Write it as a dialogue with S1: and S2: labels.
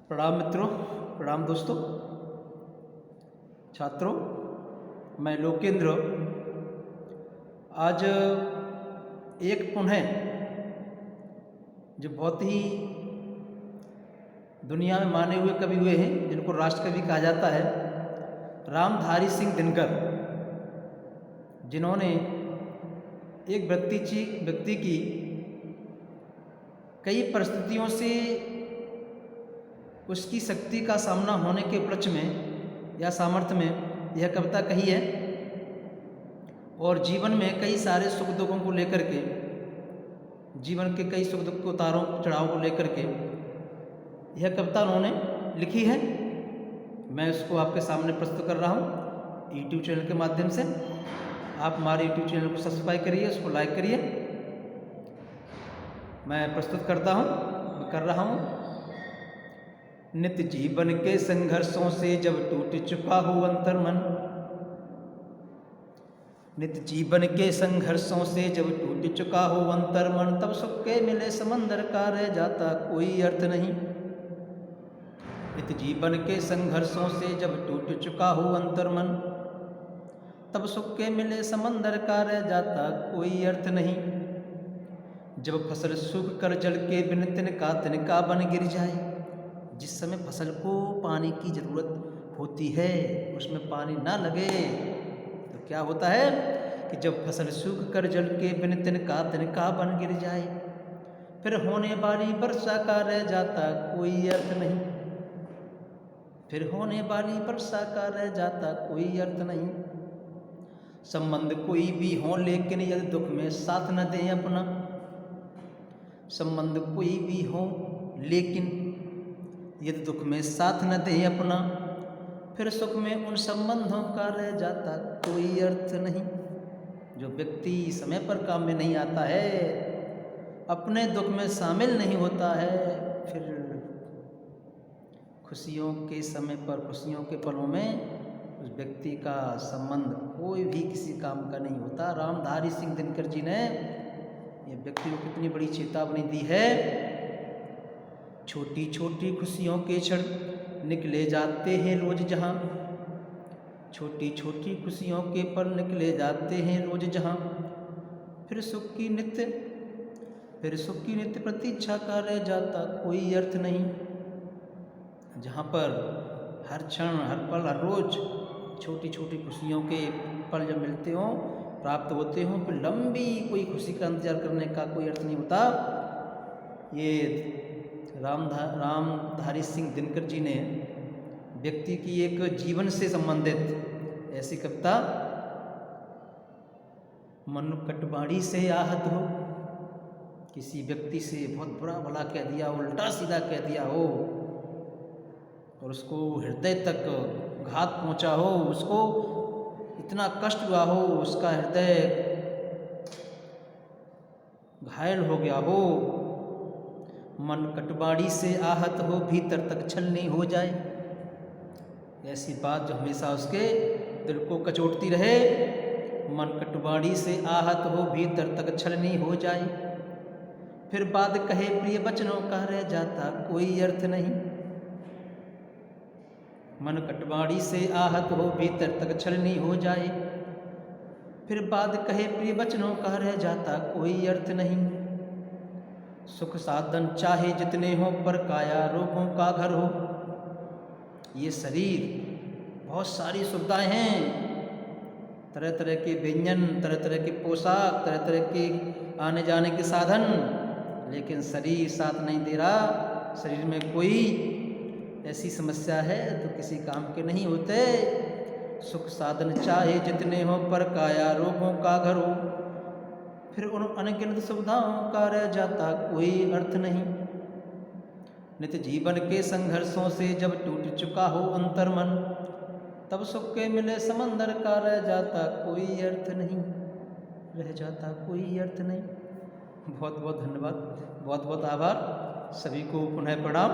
S1: प्रणाम मित्रों, प्रणाम दोस्तों, छात्रों। मैं लोकेंद्र आज एक पुनः जो बहुत ही दुनिया में माने हुए कवि हुए हैं, जिनको राष्ट्र कवि कहा जाता है, रामधारी सिंह दिनकर, जिन्होंने एक व्यक्ति की कई परिस्थितियों से उसकी शक्ति का सामना होने के उपलक्ष्य में या सामर्थ्य में यह कविता कही है और जीवन में कई सारे सुख दुखों को लेकर के, जीवन के कई सुख दुख उतारों चढ़ाव को लेकर के यह कविता उन्होंने लिखी है। मैं उसको आपके सामने प्रस्तुत कर रहा हूँ यूट्यूब चैनल के माध्यम से। आप हमारे यूट्यूब चैनल को सब्सक्राइब करिए, उसको लाइक करिए। मैं प्रस्तुत कर रहा हूँ। नित्य जीवन के संघर्षों से जब टूट चुका हो अंतर्मन, नित्य जीवन के संघर्षों से जब टूट चुका हो अंतर्मन, तब सुख के मिले समंदर का रह जाता कोई अर्थ नहीं। नित्य जीवन के संघर्षों से जब टूट चुका हो अंतर्मन, तब सुख के मिले समंदर का रह जाता कोई अर्थ नहीं। जब फसल सूख कर जल के बिन तिनका बन गिर जाए, जिस समय फसल को पानी की ज़रूरत होती है उसमें पानी ना लगे तो क्या होता है कि जब फसल सूख कर जल के बिन तिनका बन गिर जाए, फिर होने वाली वर्षा का रह जाता कोई अर्थ नहीं। फिर होने वाली वर्षा का रह जाता कोई अर्थ नहीं। संबंध कोई भी हो लेकिन यदि दुख में साथ न दे अपना, संबंध कोई भी हो लेकिन यदि दुख में साथ न दे अपना, फिर सुख में उन संबंधों का रह जाता कोई अर्थ नहीं। जो व्यक्ति समय पर काम में नहीं आता है, अपने दुख में शामिल नहीं होता है, फिर खुशियों के समय पर, खुशियों के पलों में उस व्यक्ति का संबंध कोई भी किसी काम का नहीं होता। रामधारी सिंह दिनकर जी ने ये व्यक्ति को कितनी बड़ी चेतावनी दी है। छोटी छोटी खुशियों के क्षण निकले जाते हैं रोज जहाँ, छोटी छोटी खुशियों के पल निकले जाते हैं रोज जहाँ, फिर सुख की नित्य प्रतीक्षा का रह जाता कोई अर्थ नहीं। जहाँ पर हर क्षण, हर पल, हर रोज छोटी छोटी खुशियों के पल जब मिलते हों, प्राप्त होते हों, फिर लंबी कोई खुशी का इंतजार करने का कोई अर्थ नहीं होता। ये रामधारी सिंह दिनकर जी ने व्यक्ति की एक जीवन से संबंधित ऐसी कविता, मन कटबाड़ी से आहत हो, किसी व्यक्ति से बहुत बुरा भला कह दिया हो, उल्टा सीधा कह दिया हो और उसको हृदय तक घात पहुंचा हो, उसको इतना कष्ट हुआ हो, उसका हृदय घायल हो गया हो, मन कटबाड़ी से आहत हो, भीतर तक छलनी हो जाए, ऐसी बात जो हमेशा उसके दिल को कचोटती रहे। मन कटबाड़ी से आहत हो, भीतर तक छलनी हो जाए, फिर बाद कहे प्रिय वचनों का रह जाता कोई अर्थ नहीं। मन कटबाड़ी से आहत हो, भीतर तक छलनी हो जाए, फिर बाद कहे प्रिय वचनों का रह जाता कोई अर्थ नहीं। सुख साधन चाहे जितने हो, पर काया रोगों का घर हो। ये शरीर, बहुत सारी सुविधाएं हैं, तरह तरह के व्यंजन, तरह तरह के पोशाक, तरह तरह के आने जाने के साधन, लेकिन शरीर साथ नहीं दे रहा। शरीर में कोई ऐसी समस्या है तो किसी काम के नहीं होते। सुख साधन चाहे जितने हो, पर काया रोगों का घर हो, फिर उन अनगिनत सुविधाओं का रह जाता कोई अर्थ नहीं। नित्य जीवन के संघर्षों से जब टूट चुका हो अंतर्मन, तब सुख के मिले समंदर का रह जाता कोई अर्थ नहीं, रह जाता कोई अर्थ नहीं। बहुत बहुत धन्यवाद, बहुत बहुत आभार। सभी को पुनः प्रणाम।